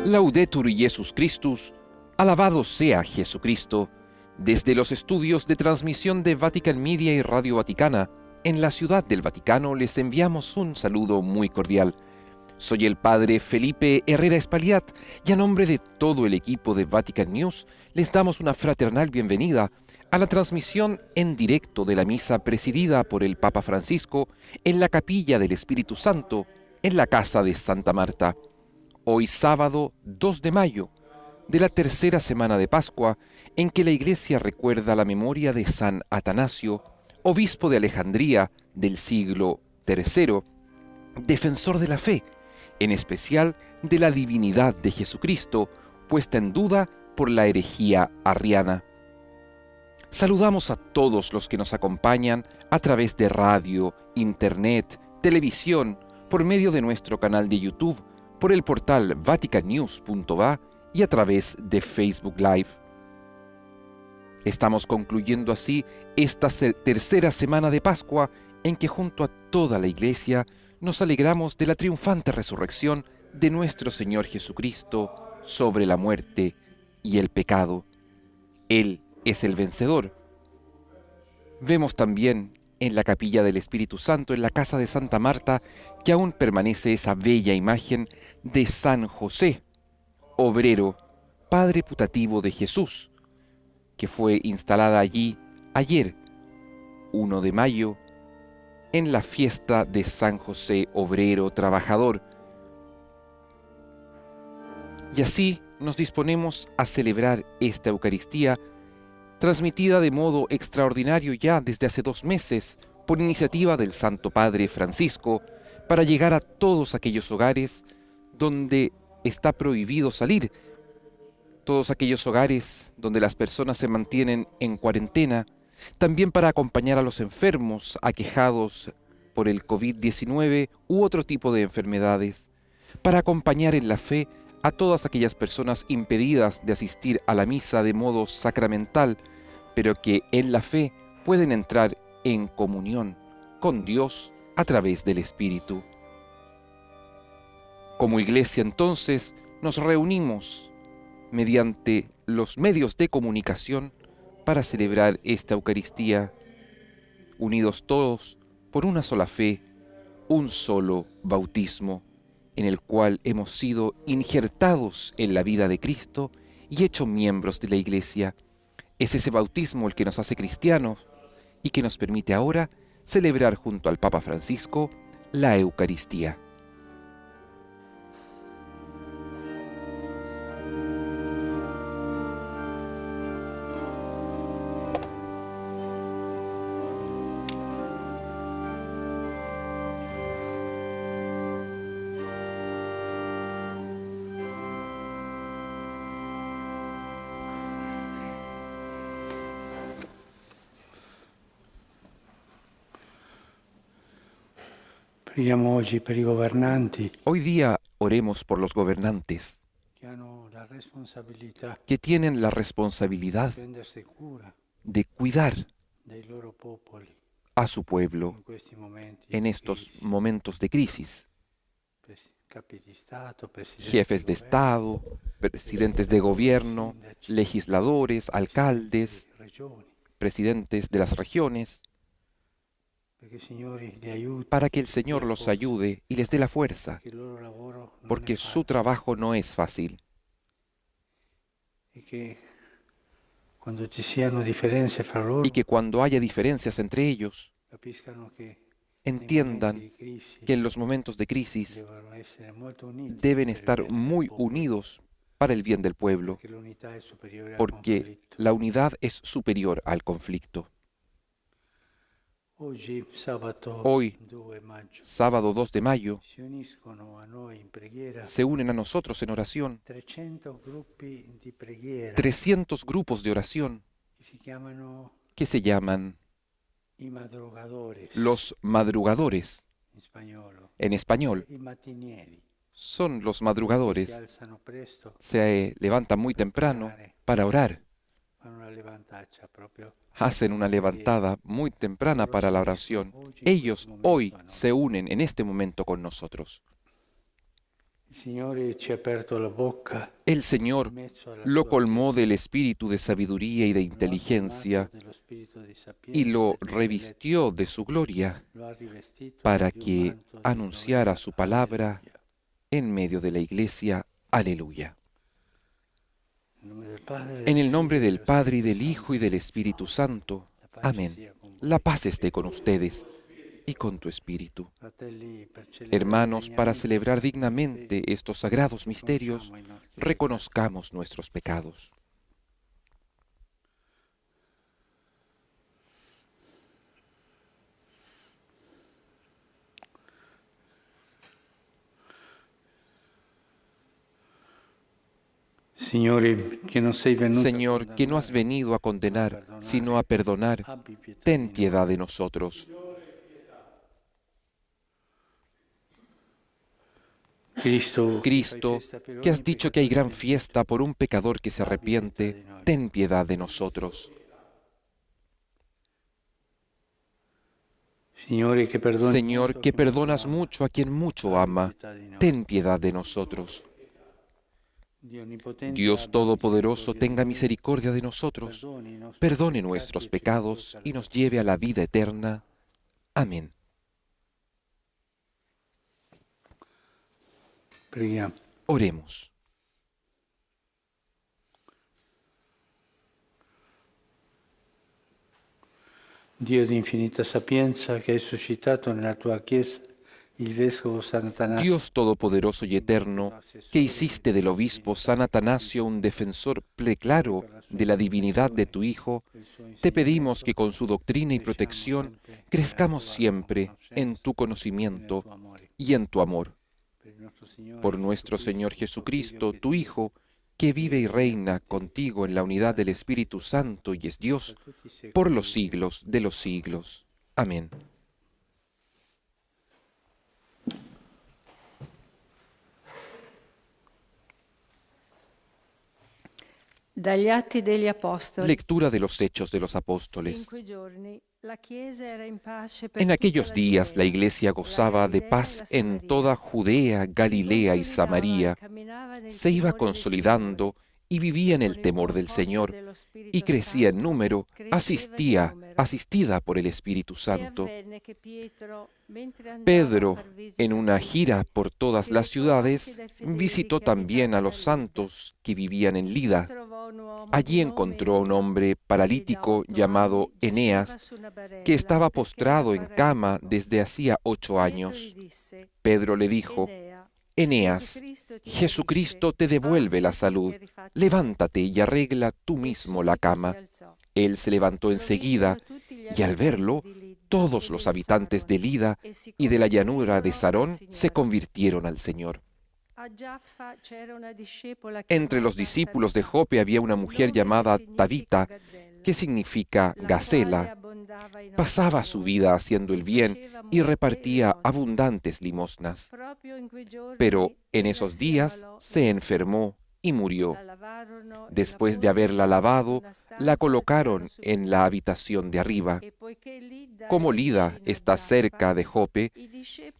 Laudetur Jesus Christus, alabado sea Jesucristo. Desde los estudios de transmisión de Vatican Media y Radio Vaticana, en la Ciudad del Vaticano, les enviamos un saludo muy cordial. Soy el Padre Felipe Herrera Espaliat y a nombre de todo el equipo de Vatican News, les damos una fraternal bienvenida a la transmisión en directo de la misa presidida por el Papa Francisco en la Capilla del Espíritu Santo, en la Casa de Santa Marta. Hoy sábado 2 de mayo, de la tercera semana de Pascua, en que la Iglesia recuerda la memoria de San Atanasio, obispo de Alejandría del siglo III, defensor de la fe, en especial de la divinidad de Jesucristo, puesta en duda por la herejía arriana. Saludamos a todos los que nos acompañan a través de radio, internet, televisión, por medio de nuestro canal de YouTube, por el portal vaticannews.va y a través de Facebook Live. Estamos concluyendo así esta tercera semana de Pascua, en que junto a toda la Iglesia nos alegramos de la triunfante resurrección de nuestro Señor Jesucristo sobre la muerte y el pecado. Él es el vencedor. Vemos también en la Capilla del Espíritu Santo, en la Casa de Santa Marta, que aún permanece esa bella imagen de San José, obrero, padre putativo de Jesús, que fue instalada allí ayer, 1 de mayo, en la fiesta de San José, obrero, trabajador. Y así nos disponemos a celebrar esta Eucaristía, transmitida de modo extraordinario ya desde hace 2 meses por iniciativa del Santo Padre Francisco, para llegar a todos aquellos hogares donde está prohibido salir, todos aquellos hogares donde las personas se mantienen en cuarentena, también para acompañar a los enfermos aquejados por el COVID-19 u otro tipo de enfermedades, para acompañar en la fe a todas aquellas personas impedidas de asistir a la misa de modo sacramental, pero que en la fe pueden entrar en comunión con Dios a través del Espíritu. Como Iglesia, entonces, nos reunimos mediante los medios de comunicación para celebrar esta Eucaristía, unidos todos por una sola fe, un solo bautismo, en el cual hemos sido injertados en la vida de Cristo y hechos miembros de la Iglesia. Es ese bautismo el que nos hace cristianos y que nos permite ahora celebrar junto al Papa Francisco la Eucaristía. Preghiamo oggi per i governanti Hoy día oremos por los gobernantes che hanno la responsabilità que tienen la responsabilidad di prendersi cura de cuidar dei loro popoli a su pueblo in questi momenti en di estos crisi. momentos de crisis. Capi di Stato, presidenti Jefes de di governo, Estado, presidentes de gobierno, sindaci, legisladores, alcaldes, presidenti di regioni, presidentes de las regiones, perché il Signore li aiuti, para que el Señor dia los forza, ayude y les dé la fuerza, che il loro lavoro non è porque su facile trabajo no es fácil. e che quando ci siano differenze fra loro Y que cuando haya diferencias entre ellos, capiscano che nei entiendan momenti di crisi que en los momentos de crisis devono essere molto uniti deben per il estar bene del muy popolo, unidos para el bien del pueblo, perché l'unità è superiore al porque conflitto. la unidad es superior al conflicto. Oggi, sabato Hoy, 2 maggio, sábado 2 de mayo, si uniscono a noi in preghiera se unen a nosotros en oración 300 gruppi di preghiera 300 grupos de oración che si chiamano que se llaman i madrugadores los madrugadores, in spagnolo, en español. i mattinieri, Son los che si madrugadores, alzano presto, se levantan muy temprano para orar, fanno una levantaccia proprio. hacen una levantada muy temprana para la oración. Ellos hoy se unen en este momento con nosotros. Il Signore ci ha aperto la bocca El in Señor mezzo alla lo sua colmó Chiesa, del espíritu de sabiduría y de lo ha colmato inteligencia dello spirito di y sapienza lo e di intelletto, revistió de su gloria lo ha rivestito para di un que manto di anunciara gloria. su palabra Alleluia. en medio de la iglesia. Aleluya. Nel nome del Padre, En del el nombre Figlio e del dello Padre y Spirito del Hijo y Santo. del Espíritu Santo. La pace Amén. sia con La voi. paz esté con ustedes y con tu espíritu. Fratelli, per celebrare Hermanos, para degnamente i celebrar santi misteri, dignamente estos sagrados misterios, riconosciamo i nostri peccati. reconozcamos nuestros pecados. Signore, che non sei venuto Señor, a que no has condannare, venido a ma a condenar, sino perdonare, a perdonar, abbi pietà ten di noi. piedad de nosotros. Cristo, che fai Cristo, festa per que ogni has dicho que hay peccatore gran pentito, fiesta por un pecador que se abbi pietà arrepiente, di noi. ten piedad de nosotros. Signore, che perdoni Señor, molto a que chi molto perdonas ama, mucho a quien mucho abbi ama, pietà di noi. ten piedad de nosotros. Dio onnipotente, Dios abba Todopoderoso, misericordia di tenga noi, misericordia de nosotros, perdoni i nostri perdone peccati nuestros e ci pecados conduca y alla nos vita lleve a la eterna. vida eterna. Amén. Preghiamo. Oremos. Dio di infinita sapienza, che hai suscitato nella tua Chiesa il Vescovo Sant'Atanasio, Dios Todopoderoso y Eterno, que hiciste del obispo San Atanasio un defensor preclaro de la divinidad de tu Hijo, te pedimos que con su doctrina y protección crezcamos siempre en tu conocimiento y en tu amor. Por nuestro Señor Jesucristo, tu Hijo, que vive y reina contigo en la unidad del Espíritu Santo y es Dios, por los siglos de los siglos. Amén. Dagli Atti degli Apostoli. Lectura de los Hechos de los In Apóstoles. quei giorni la Chiesa era in pace per En tutta aquellos la días la Giudea, iglesia la gozaba de Galilea e paz la en Samaria. toda Judea, Galilea y Si consolidava Samaria. e camminava nel Se iba timore del consolidando y vivía en Signore, el e con il temor del conforto Señor, dello y Spirito crecía en Santo, número, cresceva di numero. asistida por el Espíritu E Santo. avvenne che Pietro, mentre andava a Pedro, far visita en a una tutti, gira por todas si las recò anche ciudades, dai fedeli visitó che también a abitavano los a Lida. santos que vivían en Lida. E trovò un uomo Allí di nome encontró a un Enea, hombre che da paralítico 8 llamado anni giaceva Eneas, su una barella, que estaba perché era postrado en cama paralitico. desde hacía 8 Pietro gli años. disse: Pedro le dijo: Enea, Eneas, Jesucristo te devuelve la salud. Levántate y arregla tú mismo la cama. Él se levantó enseguida, y al verlo, todos los habitantes de Lida y de la llanura de Sarón se convirtieron al Señor. Entre los discípulos de Jope había una mujer llamada Tabita, que significa gacela. Pasaba su vida haciendo el bien y repartía abundantes limosnas. Pero en esos días se enfermó y murió. Después de haberla lavado, la colocaron en la habitación de arriba. Como Lida está cerca de Jope,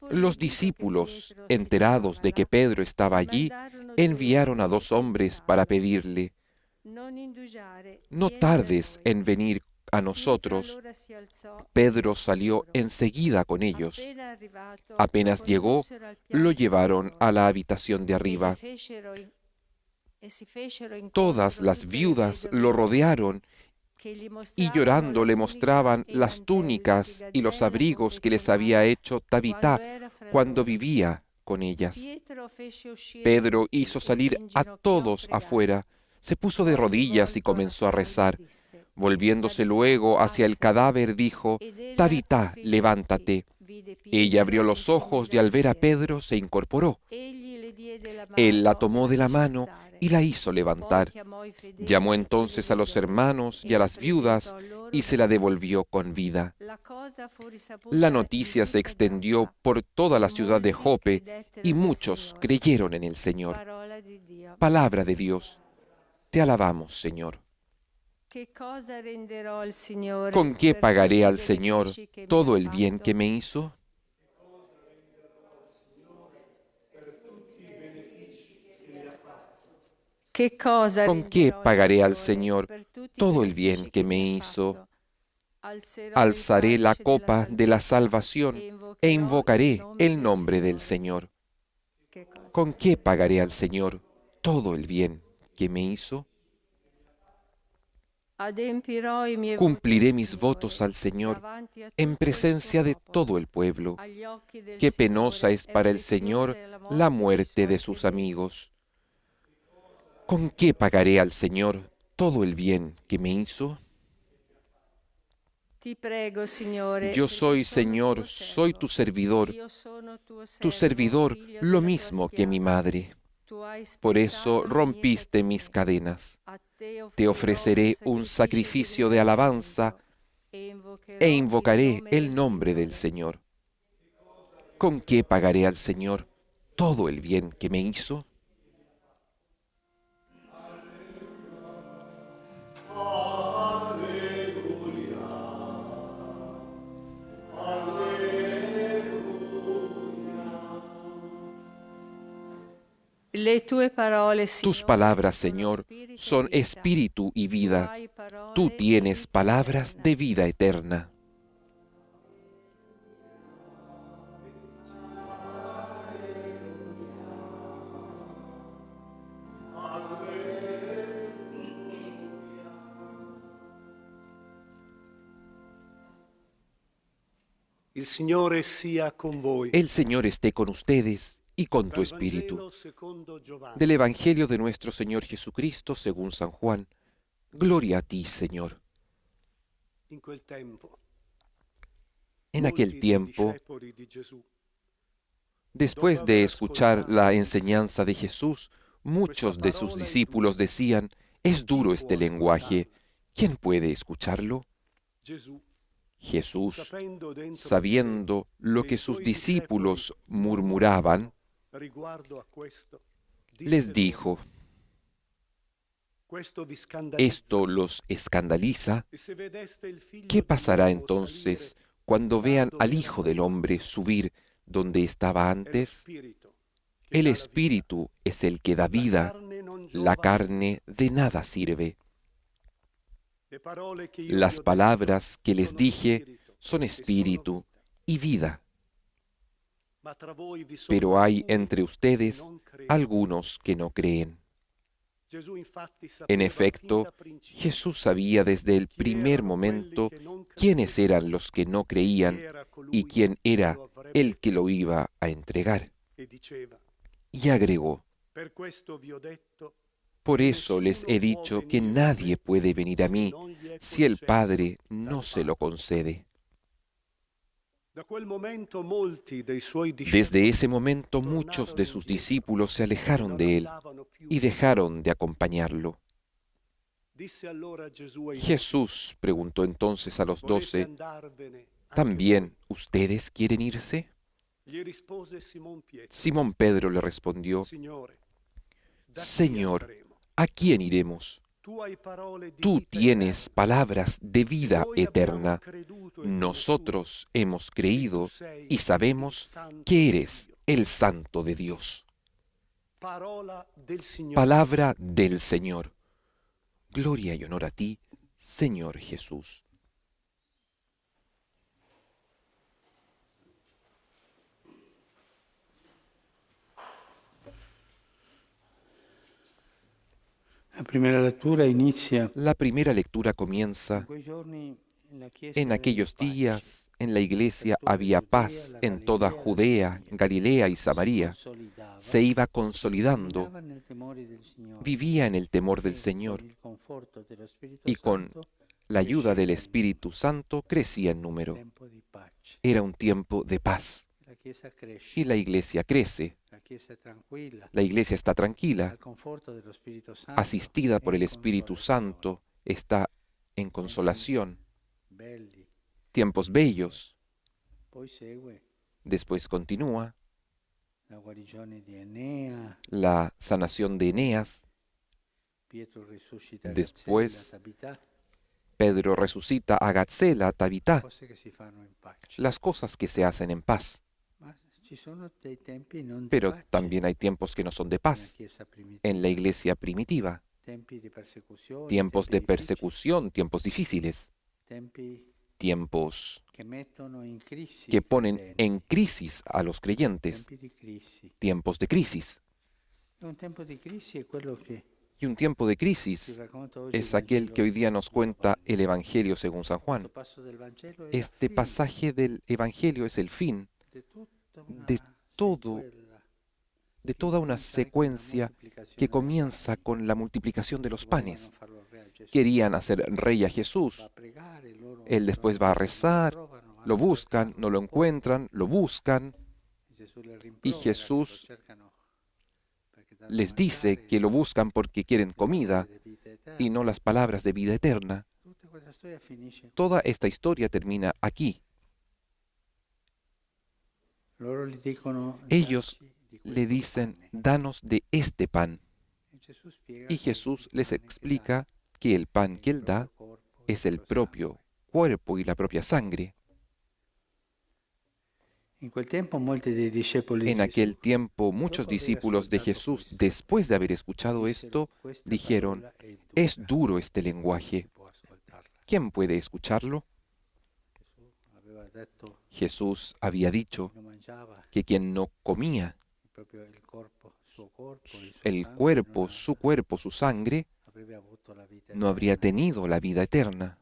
los discípulos, enterados de que Pedro estaba allí, enviaron a 2 hombres para pedirle: no tardes en venir a nosotros. Pedro salió enseguida con ellos. Apenas llegó, lo llevaron a la habitación de arriba. Todas las viudas lo rodearon y llorando le mostraban las túnicas y los abrigos que les había hecho Tabitá cuando vivía con ellas. Pedro hizo salir a todos afuera, se puso de rodillas y comenzó a rezar. Volviéndose luego hacia el cadáver, dijo: Tabitá, levántate. Ella abrió los ojos y al ver a Pedro se incorporó. Él la tomó de la mano y la hizo levantar. Llamó entonces a los hermanos y a las viudas y se la devolvió con vida. La noticia se extendió por toda la ciudad de Jope y muchos creyeron en el Señor. Palabra de Dios. Te alabamos, Señor. ¿Con qué pagaré al Señor todo el bien que me hizo? ¿Con qué pagaré al Señor todo el bien que me hizo? Alzaré la copa de la salvación e invocaré el nombre del Señor. ¿Con qué pagaré al Señor todo el bien que me hizo? Cumpliré mis votos al Señor en presencia de todo el pueblo. Qué penosa es para el Señor la muerte de sus amigos. ¿Con qué pagaré al Señor todo el bien que me hizo? Yo soy, Señor, soy tu servidor lo mismo que mi madre. Por eso rompiste mis cadenas. Te ofreceré un sacrificio de alabanza e invocaré el nombre del Señor. ¿Con qué pagaré al Señor todo el bien que me hizo? Tus palabras, Señor, son espíritu y vida. Tú tienes palabras de vida eterna. Il Signore sia con voi. El Señor esté con ustedes y con tu Dal espíritu. Vangelo secondo Giovanni. Del Evangelio de nuestro Señor Jesucristo según San Juan. Gloria a ti, Señor. In quel tempo, En aquel molti dei tiempo, discepoli di Gesù, después de escuchar la enseñanza de Jesús, muchos de sus discípulos decían, es duro este lenguaje, ¿quién puede escucharlo? Gesù, Jesús, sapendo dentro di sé sabiendo lo che que i sus suoi discípulos discepoli murmuraban, riguardo a questo, les disse dijo, loro, questo vi scandalizza. esto los escandaliza. E se vedeste il figlio ¿Qué pasará dell'uomo entonces salire cuando là vean dove al era Hijo del prima, Hombre subir donde estaba è lo antes? spirito che El dà la vita. Espíritu es el que da La vida, carne non la giova. carne de nada sirve. Le parole che io Las vi ho palabras que detto les sono dije spirito son e sono espíritu vita. y vida. Ma tra voi vi sono Pero hay alcuni entre che ustedes non credono. algunos que no creen. Gesù infatti En sapeva fin efecto, da principio Jesús sabía desde el chi primer erano momento quelli che non quiénes credevano, eran los que no chi creían era colui y quién che era lo avrebbe el que lo iba a entregar. e diceva: Y agregó, per questo vi ho detto por che eso les nessuno he può dicho que venire a nadie me puede venir a se mí non gli è si el concesso Padre dal no se lo Padre. concede. Da quel momento molti dei suoi Desde discepoli ese momento muchos de sus discípulos se alejaron non de él andavano più. y dejaron de acompañarlo. Disse allora Gesù ai Jesús preguntó entonces a los discepoli: volete 12, andarvene anche ¿también voi? ustedes quieren irse? Gli rispose Simon Pietro: Simón Pedro le respondió, Signore, da chi Señor, andremo? ¿a quién iremos? Tu hai parole di Tú vita tienes eterna. palabras de vida Noi abbiamo eterna. creduto e Nosotros hemos conosciuto che tu creído sei y il sabemos Santo que di eres Dio. el Santo de Dios. Parola del Signore. Palabra del Señor. Gloria y honor a ti, Señor Jesús. La primera lectura inizia La primera lectura comienza in quei giorni la Chiesa en aveva aquellos pace. días. En la iglesia Per tutta había Giudea, paz la en toda Galilea, la Judea, Samaria. Galilea y Si Samaria. consolidava, Se iba consolidando, andava nel temore del Signore. vivía en el temor del E Señor con il conforto dello Spirito y con Santo la ayuda del cresceva in Espíritu Santo crecía en número. tempo di pace. Era un tiempo de paz La Chiesa cresce, y la iglesia crece. la Chiesa è tranquilla, La iglesia está tranquila, al conforto dello Spirito Santo, asistida por e el in Espíritu consolazione. Santo, está en consolación. Belli. Tiempos bellos. Poi segue Después continúa la guarigione di Enea, la sanación de Eneas. Pietro risuscita Después, Gazzella, Tabità, Pedro resucita a Gatzela, Tabitá, cose che si fanno in pace. las cosas que se hacen en paz. Ma Pero también hay tiempos que no son de paz en la iglesia primitiva. Tiempos de persecución, tiempos difíciles, tiempos que ponen en crisis a los creyentes, tiempos de crisis. Y un tiempo de crisis es aquel que hoy día nos cuenta el Evangelio según San Juan. Este pasaje del Evangelio es el fin de toda una secuencia que comienza con la multiplicación de los panes. Querían hacer rey a Jesús. Él después va a rezar, lo buscan, no lo encuentran, lo buscan, y Jesús les dice que lo buscan porque quieren comida y no las palabras de vida eterna. Toda esta historia termina aquí. Ellos le dicen, danos de este pan. Y Jesús les explica que el pan que Él da es el propio cuerpo y la propia sangre. En aquel tiempo, muchos discípulos de Jesús, después de haber escuchado esto, dijeron, es duro este lenguaje. ¿Quién puede escucharlo? Jesús había dicho que quien no comía el cuerpo, su sangre, no habría tenido la vida eterna.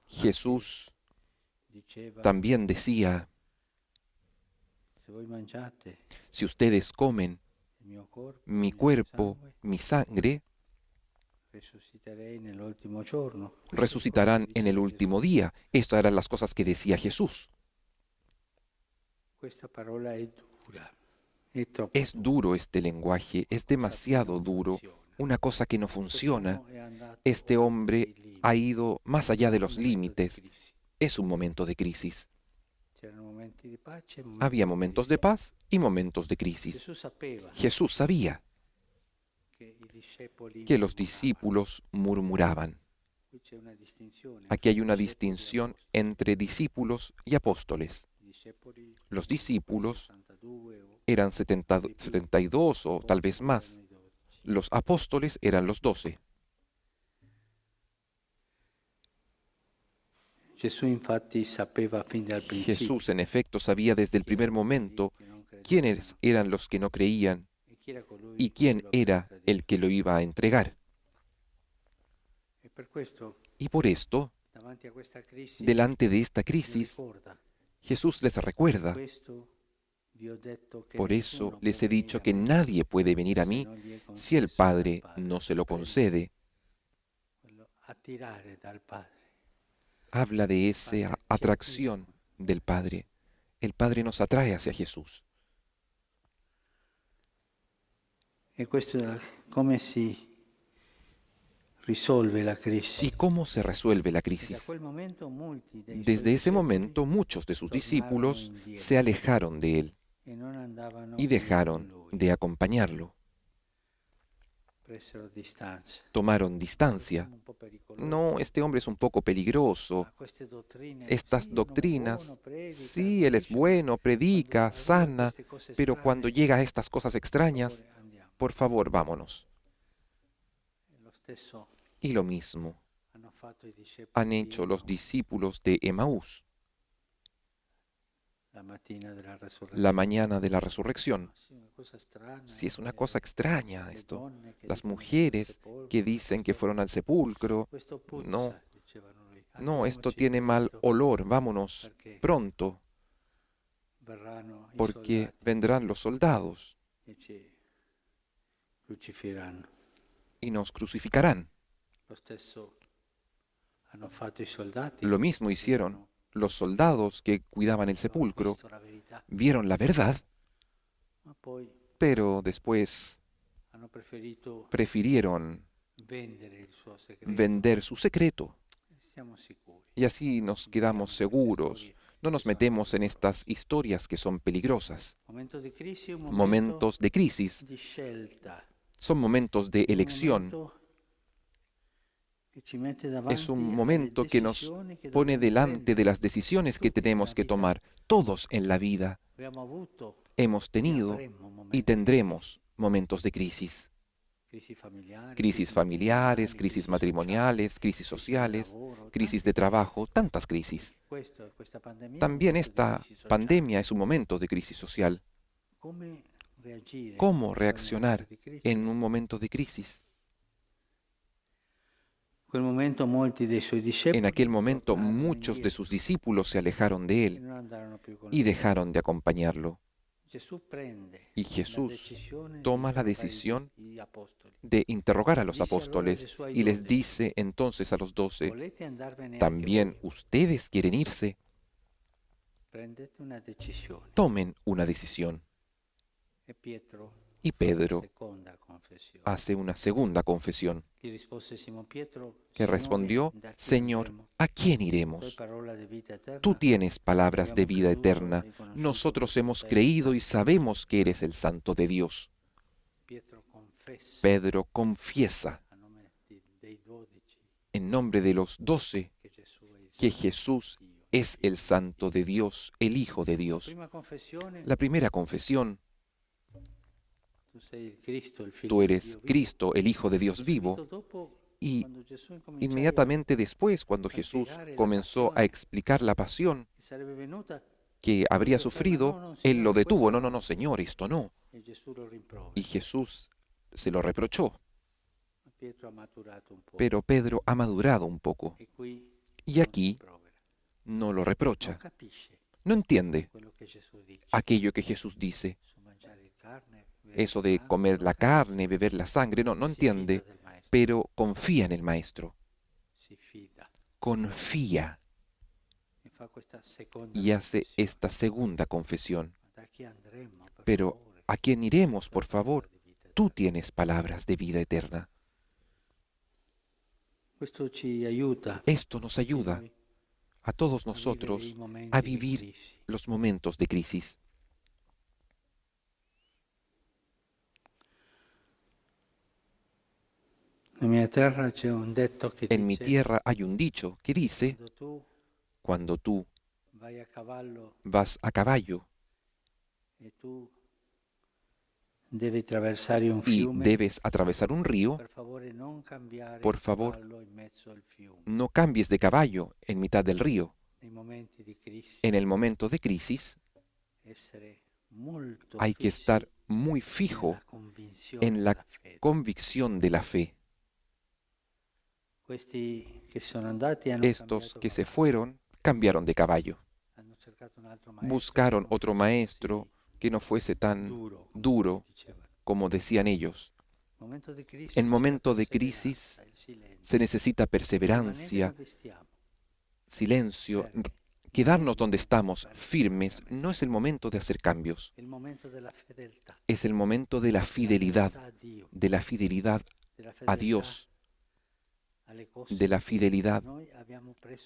Jesús también decía, si ustedes comen mi cuerpo, mi sangre, resucitarán en el último día. Estas eran las cosas que decía Jesús. Es duro este lenguaje, es demasiado duro, una cosa que no funciona. Este hombre ha ido más allá de los límites. Es un momento de crisis. Había momentos de paz y momentos de crisis. Jesús sabía que los discípulos murmuraban. Aquí hay una distinción entre discípulos y apóstoles. Los discípulos eran 72 o tal vez más. Los apóstoles eran los 12. Jesús, en efecto, sabía desde el primer momento quiénes eran los que no creían y quién era el que lo iba a entregar. Y por esto, delante de esta crisis, Jesús les recuerda, por eso les he dicho que nadie puede venir a mí si el Padre no se lo concede. Habla de esa atracción del Padre. El Padre nos atrae hacia Jesús. ¿Y cómo se resuelve la crisis? Desde ese momento, muchos de sus discípulos se alejaron de él y dejaron de acompañarlo. Tomaron distancia. No, este hombre es un poco peligroso. Estas doctrinas, sí, él es bueno, predica, sana, pero cuando llega a estas cosas extrañas, por favor, vámonos. Y lo mismo han hecho los discípulos de Emaús la mañana de la resurrección. Sí, es una cosa extraña esto. Las mujeres que dicen que fueron al sepulcro, no, esto tiene mal olor, vámonos pronto, porque vendrán los soldados y nos crucificarán. Lo mismo hicieron los soldados que cuidaban el sepulcro. Vieron la verdad, pero después prefirieron vender su secreto. Y así nos quedamos seguros. No nos metemos en estas historias que son peligrosas. Momentos de crisis son momentos de elección. Es un momento que nos pone delante de las decisiones que tenemos que tomar. Todos en la vida hemos tenido y tendremos momentos de crisis. Crisis familiares, crisis matrimoniales, crisis sociales, crisis de trabajo, tantas crisis. También esta pandemia es un momento de crisis social. ¿Cómo reaccionar en un momento de crisis? En aquel momento muchos de sus discípulos se alejaron de él y dejaron de acompañarlo. Y Jesús toma la decisión de interrogar a los apóstoles y les dice entonces a los 12, ¿también ustedes quieren irse? Tomen una decisión. Y Pedro hace una segunda confesión, que respondió, Señor, ¿a quién iremos? Tú tienes palabras de vida eterna. Nosotros hemos creído y sabemos que eres el Santo de Dios. Pedro confiesa en nombre de los 12 que Jesús es el Santo de Dios, el Hijo de Dios. La primera confesión, tú eres Cristo, el Hijo de Dios vivo. Y inmediatamente después, cuando Jesús comenzó a explicar la pasión que habría sufrido, Él lo detuvo. No, no, no, Señor, esto no. Y Jesús se lo reprochó. Pero Pedro ha madurado un poco. Y aquí no lo reprocha. No entiende aquello que Jesús dice. Eso de comer la carne, beber la sangre, no entiende, pero confía en el Maestro. Confía y hace esta segunda confesión. Pero, ¿a quién iremos, por favor? Tú tienes palabras de vida eterna. Esto nos ayuda a todos nosotros a vivir los momentos de crisis. En mi tierra hay un dicho que dice, cuando tú vas a caballo y debes atravesar un río, por favor, no cambies de caballo en mitad del río. En el momento de crisis hay que estar muy fijo en la convicción de la fe. Estos que se fueron cambiaron de caballo. Buscaron otro maestro que no fuese tan duro como decían ellos. En momento de crisis se necesita perseverancia, silencio. Quedarnos donde estamos, firmes, no es el momento de hacer cambios. Es el momento de la fidelidad a Dios, de la fidelidad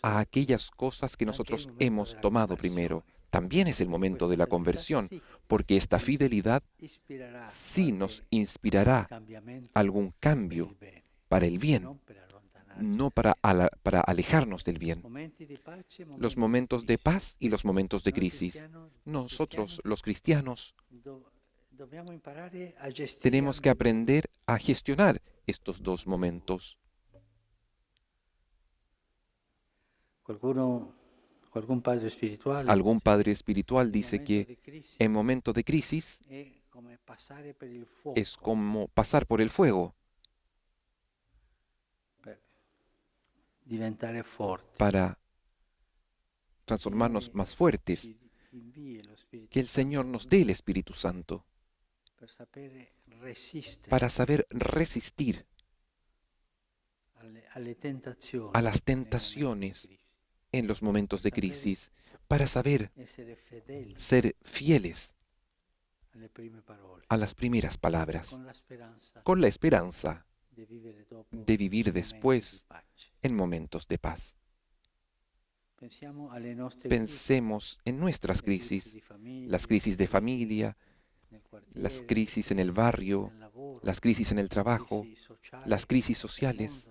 a aquellas cosas que nosotros hemos tomado primero. También es el momento de la conversión, porque esta fidelidad sí nos inspirará algún cambio para el bien, no para alejarnos del bien. Los momentos de paz y los momentos de crisis. Nosotros, los cristianos, tenemos que aprender a gestionar estos dos momentos. Algún padre espiritual dice que en momento de crisis es como pasar por el fuego para transformarnos más fuertes. Que el Señor nos dé el Espíritu Santo para saber resistir a las tentaciones en los momentos de crisis, para saber ser fieles a las primeras palabras, con la esperanza de vivir después en momentos de paz. Pensemos en nuestras crisis, las crisis de familia, las crisis en el barrio, las crisis en el trabajo, las crisis sociales,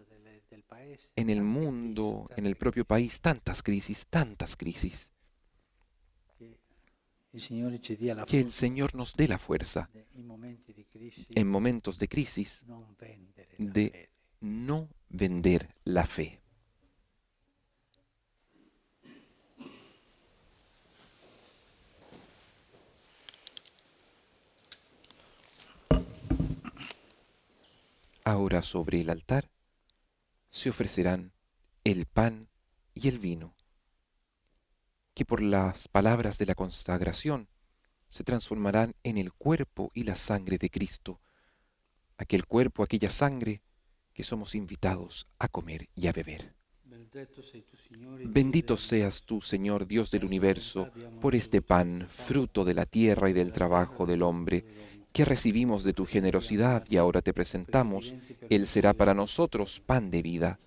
en el mundo, en el propio país, tantas crisis, tantas crisis. Que el Señor nos dé la fuerza en momentos de crisis de no vender la fe. Ahora sobre el altar se ofrecerán el pan y el vino, que por las palabras de la consagración se transformarán en el cuerpo y la sangre de Cristo, aquel cuerpo, aquella sangre que somos invitados a comer y a beber. Bendito seas tú, Señor Dios del universo, por este pan, fruto de la tierra y del trabajo del hombre, que recibimos de tu generosidad y ahora te presentamos. Él será para nosotros pan de vida.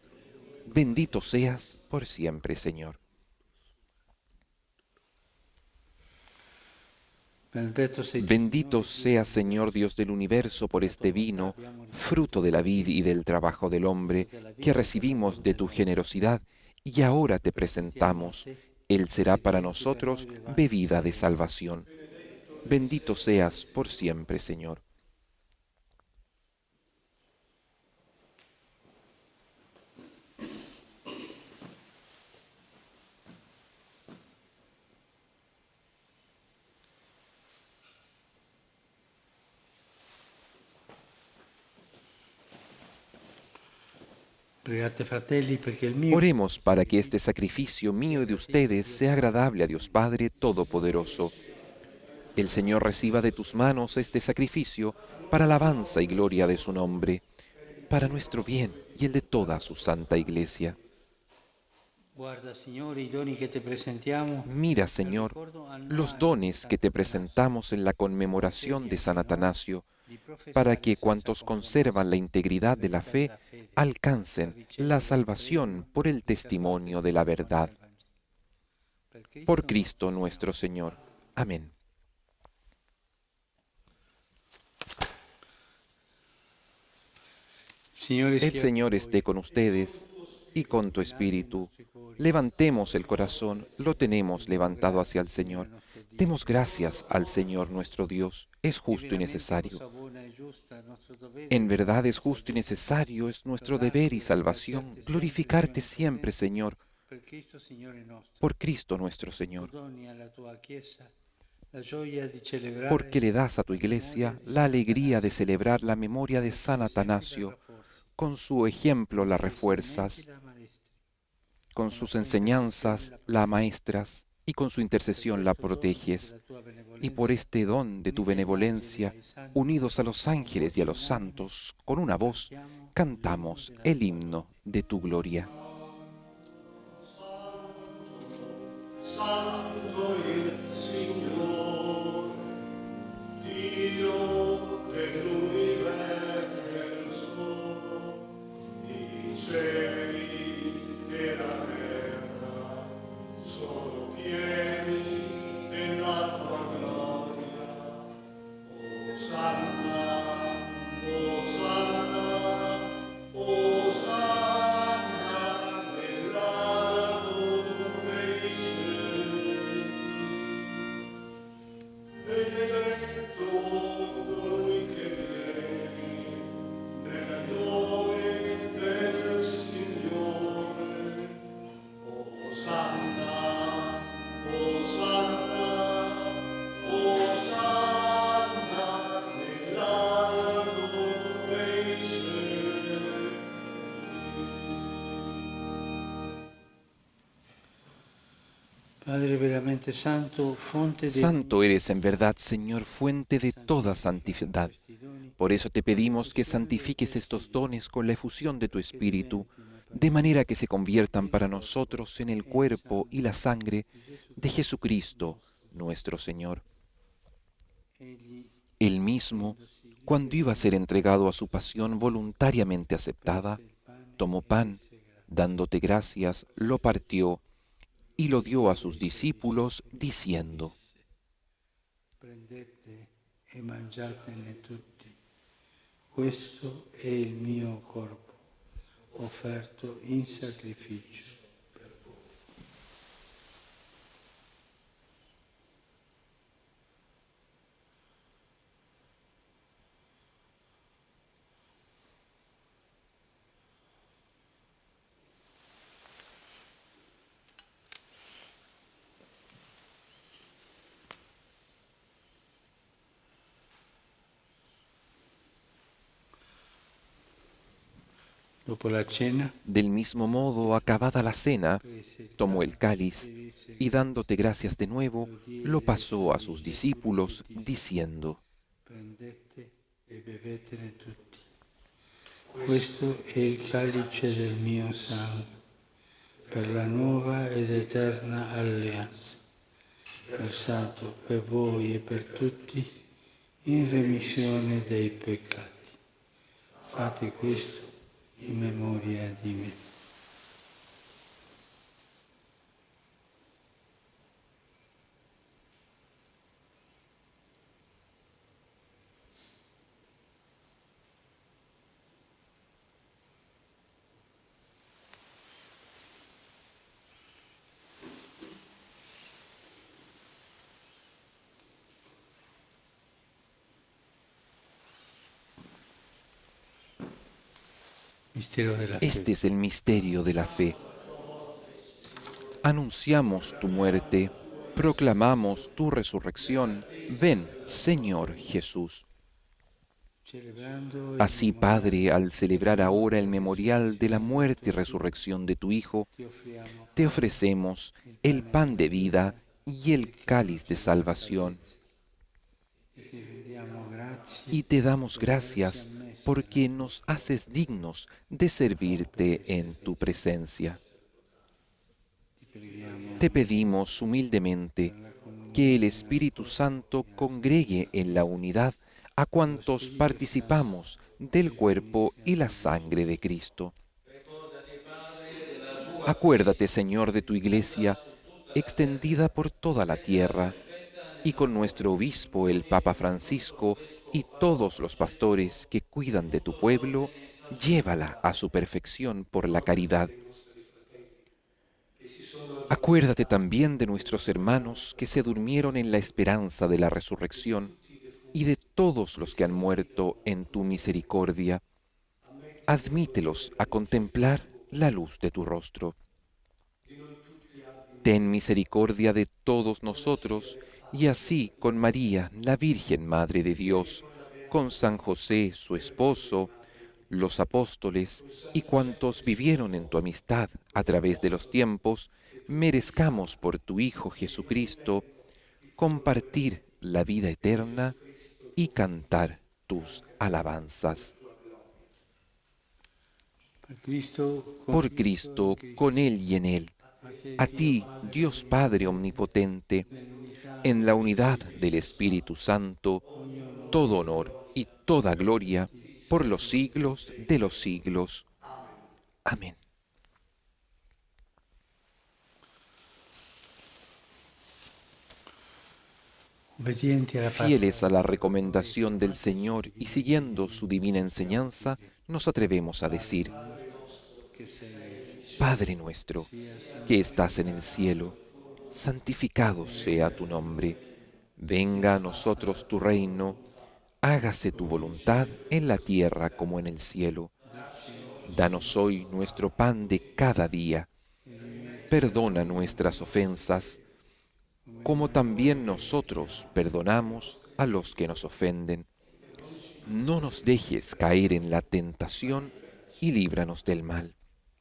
Bendito seas por siempre, Señor. Bendito seas, Señor Dios del universo, por este vino, fruto de la vid y del trabajo del hombre, que recibimos de tu generosidad y ahora te presentamos. Él será para nosotros bebida de salvación. Bendito seas por siempre, Señor. Oremos para que este sacrificio mío y de ustedes sea agradable a Dios Padre Todopoderoso. El Señor reciba de tus manos este sacrificio para alabanza y gloria de su nombre, para nuestro bien y el de toda su santa Iglesia. Mira, Señor, los dones que te presentamos en la conmemoración de San Atanasio, para que cuantos conservan la integridad de la fe alcancen la salvación por el testimonio de la verdad. Por Cristo nuestro Señor. Amén. El Señor esté con ustedes y con tu espíritu. Levantemos el corazón, lo tenemos levantado hacia el Señor. Demos gracias al Señor nuestro Dios, es justo y necesario. En verdad es justo y necesario, es nuestro deber y salvación glorificarte siempre, Señor, por Cristo nuestro Señor, porque le das a tu Iglesia la alegría de celebrar la memoria de San Atanasio. Con su ejemplo la refuerzas, con sus enseñanzas la maestras y con su intercesión la proteges. Y por este don de tu benevolencia, unidos a los ángeles y a los santos, con una voz, cantamos el himno de tu gloria. Santo il Signore, Dio dell'universo, i cieli e la terra sono pieni della tua gloria. Osanna, Osanna, Osanna nell'alto dei cieli. Benedetto colui che viene nel nome del Signore. Osanna, Osanna, Osanna nell'alto dei cieli. Padre veramente santo, fonte de... Santo eres en verdad, Señor, fuente de toda santidad. Por eso te pedimos que santifiques estos dones con la efusión de tu Espíritu, de manera que se conviertan para nosotros en el cuerpo y la sangre de Jesucristo, nuestro Señor. Él mismo, cuando iba a ser entregado a su pasión voluntariamente aceptada, tomó pan, dándote gracias, lo partió y lo dio a sus discípulos, diciendo: Prendete e mangiatene tutti. Questo è il mio corpo, offerto in sacrificio. Dopo la cena, Del mismo modo, acabada la cena, prese il tomó el cáliz cálice y dándote gracias de nuevo, lo pasó a sus discípulos, diciendo: prendete e bevetene tutti. Questo è il calice del mio sangue, per la nuova ed eterna alleanza, versato per voi e per tutti in remissione dei peccati. Fate questo in memoria di me. Mistero della Este fede. es el misterio de la fe. Anunciamos tu muerte, proclamamos tu resurrección. Ven, Señor Jesús. Celebrando il Así, Padre, al celebrar ahora el memorial de la muerte y resurrección de tu Hijo, ti offriamo te ofrecemos el pan de vida y el cáliz de salvación. e ti rendiamo grazie Y te damos gracias porque nos haces dignos de servirte en tu presencia. ti preghiamo Te pedimos humildemente que el Espíritu Santo congregue en la unidad a cuantos participamos del cuerpo y la sangre de Cristo. Acuérdate, Señor, de tu Iglesia, extendida por toda la tierra, y con nuestro obispo, el Papa Francisco, y todos los pastores que cuidan de tu pueblo, llévala a su perfección por la caridad. Acuérdate también de nuestros hermanos que se durmieron en la esperanza de la resurrección y de todos los que han muerto en tu misericordia. Admítelos a contemplar la luz de tu rostro. Ten misericordia de todos nosotros, y así con María, la Virgen Madre de Dios, con San José, su esposo, los apóstoles y cuantos vivieron en tu amistad a través de los tiempos, merezcamos por tu Hijo Jesucristo compartir la vida eterna y cantar tus alabanzas. Por Cristo, con Él y en Él, a ti, Dios Padre Omnipotente, en la unidad del Espíritu Santo, todo honor y toda gloria por los siglos de los siglos. Amén. obbedienti alla parola. Fieles a la recomendación del Señor y siguiendo su divina enseñanza, nos atrevemos a decir: Padre nuestro, que estás en el cielo, santificado sea tu nombre. Venga a nosotros tu reino, hágase tu voluntad en la tierra como en el cielo. Danos hoy nuestro pan de cada día. Perdona nuestras ofensas, como también nosotros perdonamos a los que nos ofenden. No nos dejes caer en la tentación y líbranos del mal.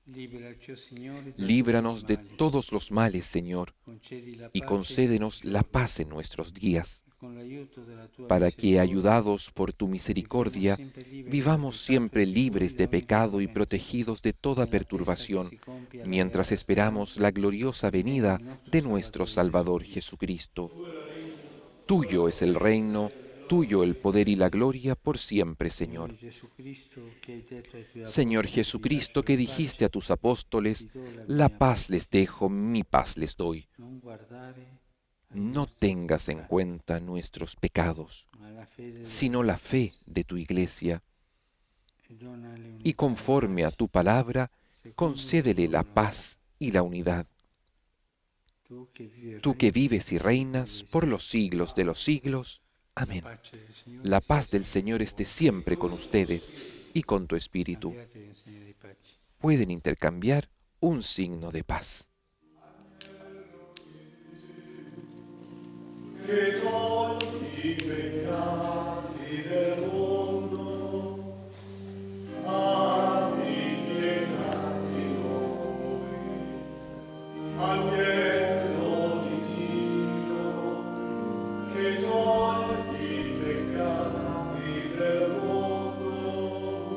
Liberaci, Signore, da Líbranos tutti de i mali. todos los males, Señor, Concedi la y pace concédenos la paz en nuestros días, con l'aiuto della tua para que, misericordia, ayudados por tu misericordia, vivamos siempre libres de pecado y protegidos de toda perturbación, mientras esperamos la gloriosa venida de nuestro Salvador Jesucristo. Tuyo es el reino, tuyo el poder y la gloria por siempre, Señor. Señor Jesucristo, que dijiste a tus apóstoles: la paz les dejo, mi paz les doy. No tengas en cuenta nuestros pecados, sino la fe de tu Iglesia. y conforme a tu palabra, concédele la paz y la unidad. Tú que vives y reinas por los siglos de los siglos. Amén. La paz del Señor esté siempre con ustedes y con tu espíritu. Pueden intercambiar un signo de paz. che togli i peccati del mondo, abbi pietà di noi. Agnello di Dio, che togli i peccati del mondo,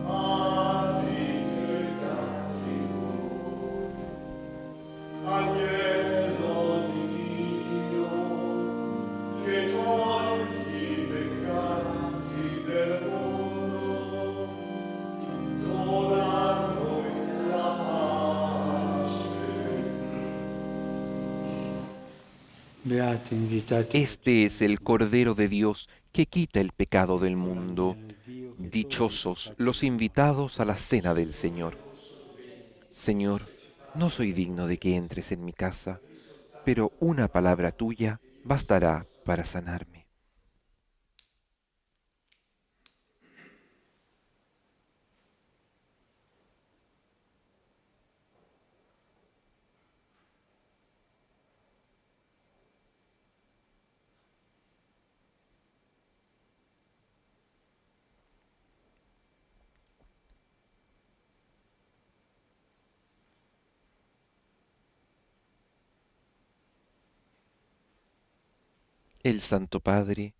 abbi pietà di noi. Agnello di Dio, che togli i peccati del mondo, dona a noi la pace. Beati invitati. Este es el Cordero de Dios que quita el pecado del mundo. Dichosos los invitados a la cena del Señor. Señor, no soy digno de que entres en mi casa, pero una palabra tuya bastará para sanarme. El Santo Padre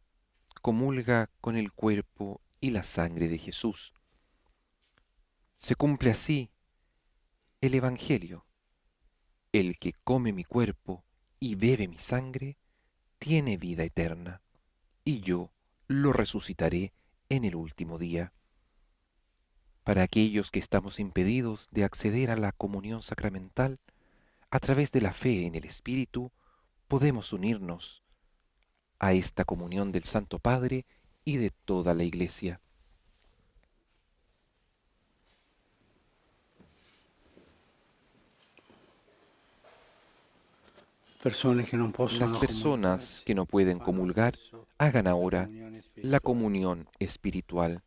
comulga con el cuerpo y la sangre de Jesús. Se cumple así el Evangelio. El que come mi cuerpo y bebe mi sangre tiene vida eterna, y yo lo resucitaré en el último día. Para aquellos que estamos impedidos de acceder a la comunión sacramental, a través de la fe en el Espíritu, podemos unirnos a esta comunión del Santo Padre y de toda la Iglesia. Las personas que no pueden comulgar, hagan ahora la comunión espiritual.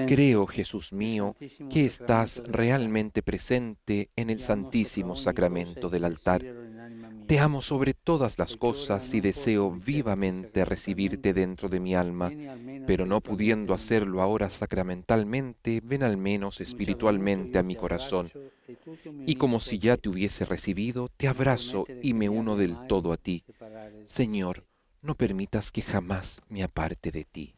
Creo, Jesús mío, que estás realmente presente en el Santísimo Sacramento del altar. Te amo sobre todas las cosas y deseo vivamente recibirte dentro de mi alma, pero no pudiendo hacerlo ahora sacramentalmente, ven al menos espiritualmente a mi corazón. Y como si ya te hubiese recibido, te abrazo y me uno del todo a ti. Señor, no permitas que jamás me aparte de ti.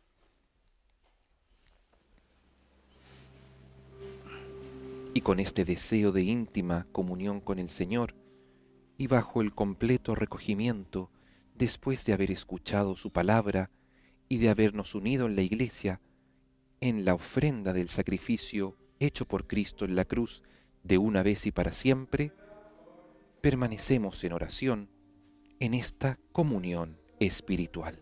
Y con este deseo de íntima comunión con el Señor, y bajo el completo recogimiento, después de haber escuchado su palabra y de habernos unido en la Iglesia, en la ofrenda del sacrificio hecho por Cristo en la cruz, de una vez y para siempre, permanecemos en oración en esta comunión espiritual.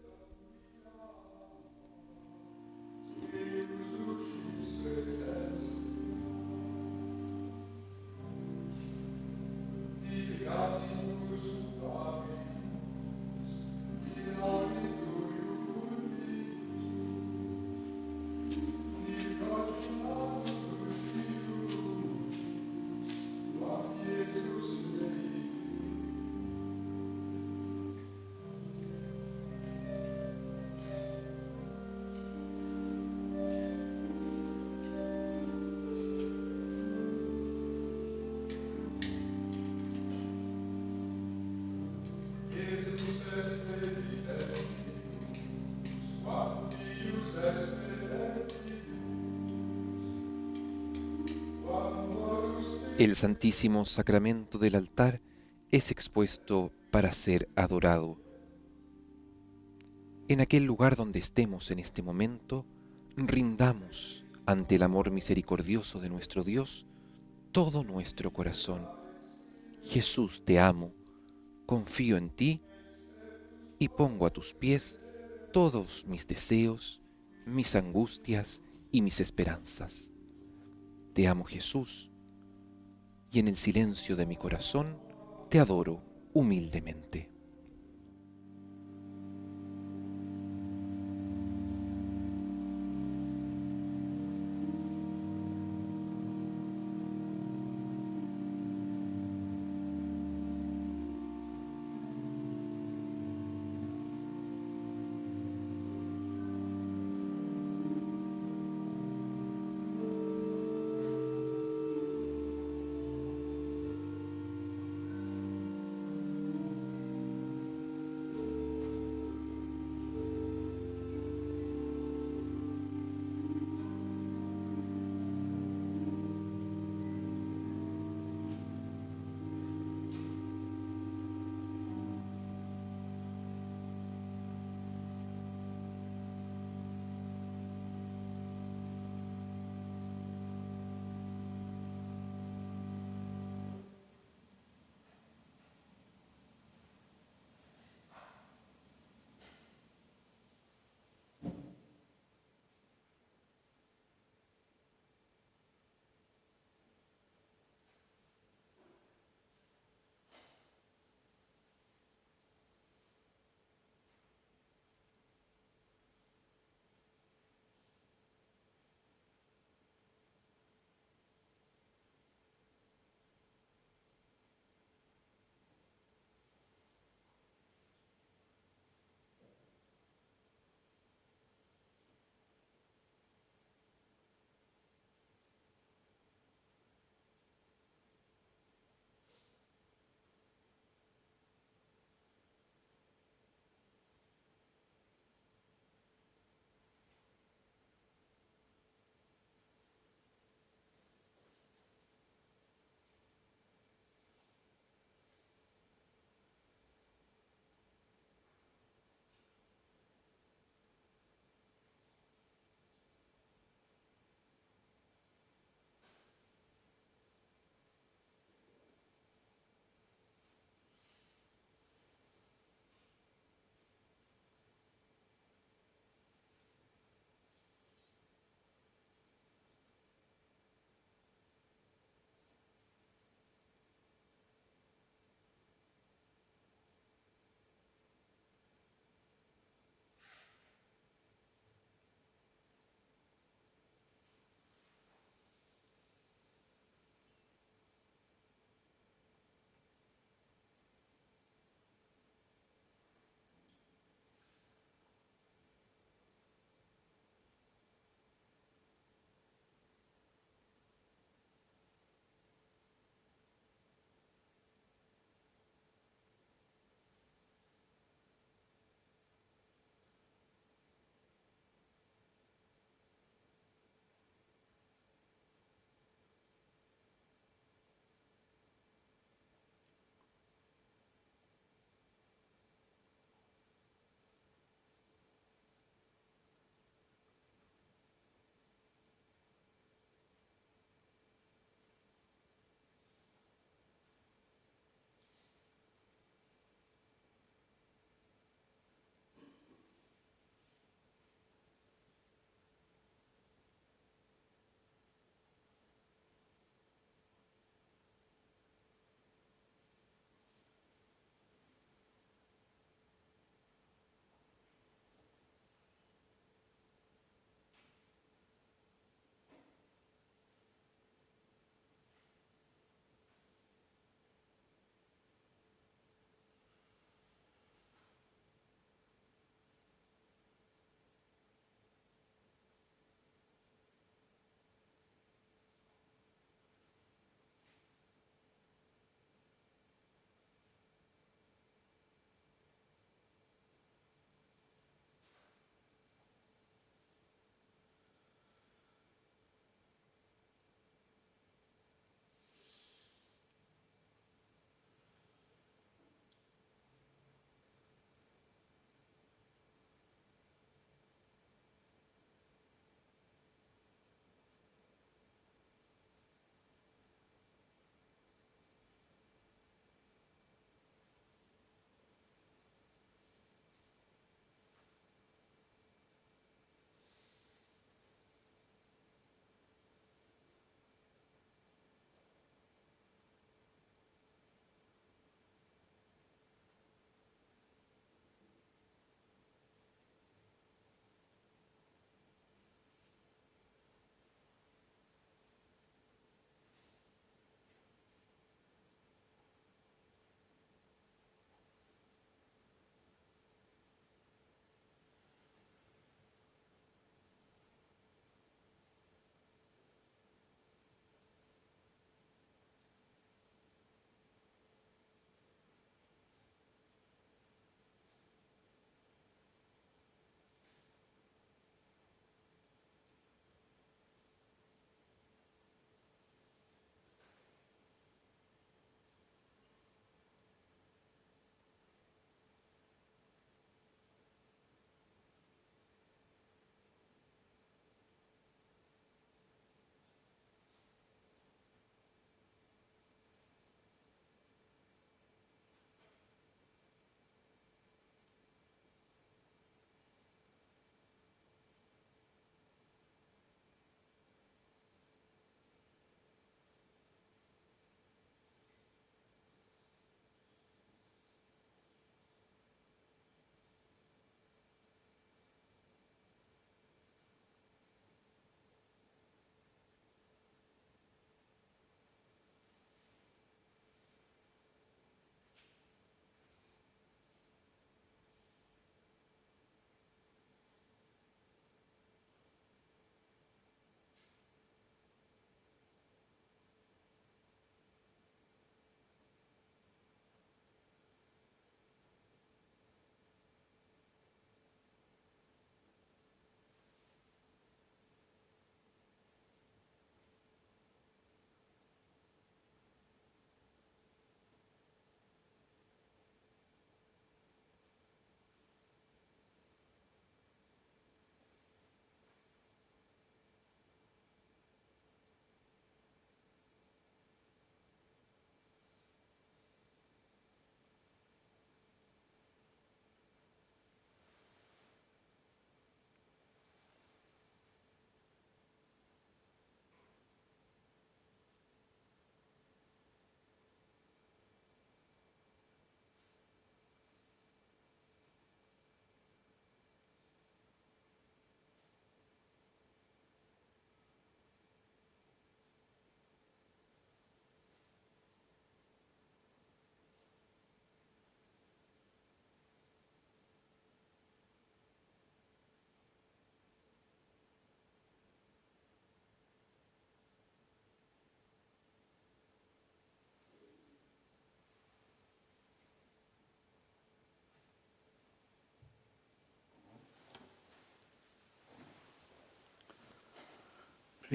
El Santísimo Sacramento del altar es expuesto para ser adorado. En aquel lugar donde estemos en este momento, rindamos ante el amor misericordioso de nuestro Dios todo nuestro corazón. Jesús, te amo, confío en ti y pongo a tus pies todos mis deseos, mis angustias y mis esperanzas. Te amo, Jesús, y en el silencio de mi corazón te adoro humildemente.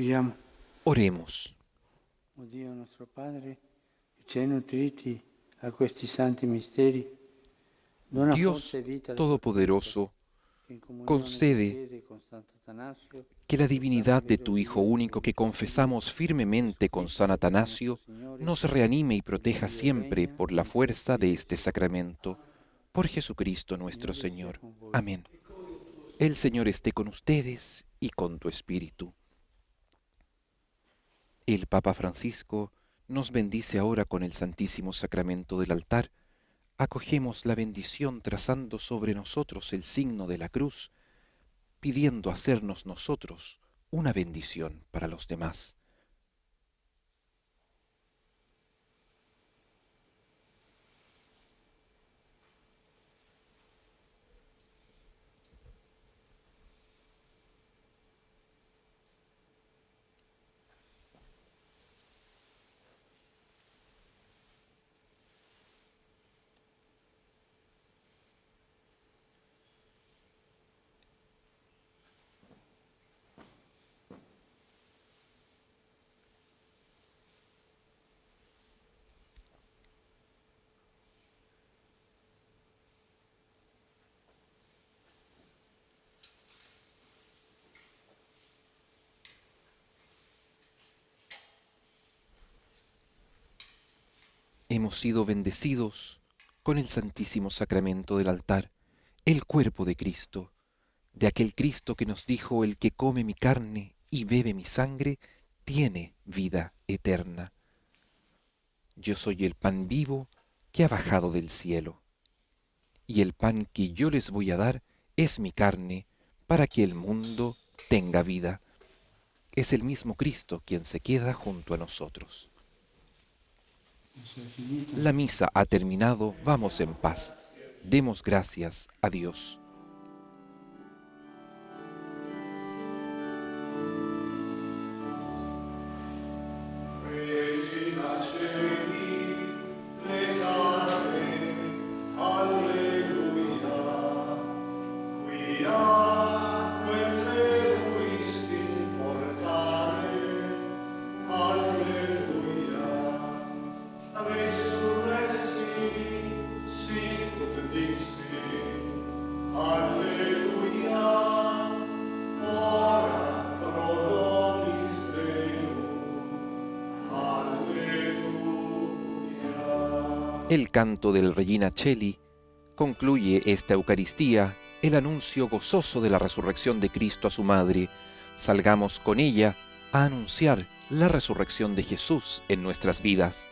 Preghiamo. Oremos. O Dio nostro Padre, che ci hai nutriti a questi santi misteri, dona Dios forza e vita alle Todopoderoso, che in comunione concede con fede con Sant'Atanasio, que la divinidad de tu Hijo único que confesamos firmemente con San Atanasio nos reanime y proteja siempre por la fuerza de este sacramento. Por Jesucristo nuestro Señor. Amén. El Señor esté con ustedes y con tu espíritu. El Papa Francisco nos bendice ahora con el Santísimo Sacramento del altar. Acogemos la bendición trazando sobre nosotros el signo de la cruz, pidiendo hacernos nosotros una bendición para los demás. Hemos sido bendecidos con el Santísimo Sacramento del altar, el cuerpo de Cristo, de aquel Cristo que nos dijo: el que come mi carne y bebe mi sangre, tiene vida eterna. Yo soy el pan vivo que ha bajado del cielo, y el pan que yo les voy a dar es mi carne, para que el mundo tenga vida. Es el mismo Cristo quien se queda junto a nosotros. La misa ha terminado, vamos en paz. Demos gracias a Dios. Regina Celi, pregare, alleluia, quia quelle fuisti portare, alleluia, resurrexi, sicut dixi, alleluia, ora pro nobis Deum, alleluia. El canto del Regina Celi concluye esta Eucaristía, el anuncio gozoso de la resurrección de Cristo a su Madre. Salgamos con ella a anunciar la resurrección de Jesús en nuestras vidas.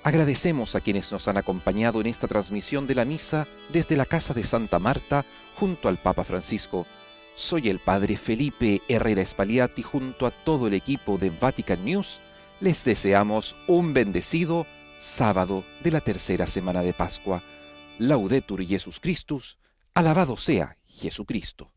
Agradecemos a quienes nos han acompañado en esta transmisión de la misa desde la casa de Santa Marta junto al Papa Francisco. Soy el Padre Felipe Herrera Spagliati junto a todo el equipo de Vatican News. Les deseamos un bendecido sábado de la tercera semana de Pascua. Laudetur Jesus Christus, alabado sea Jesucristo.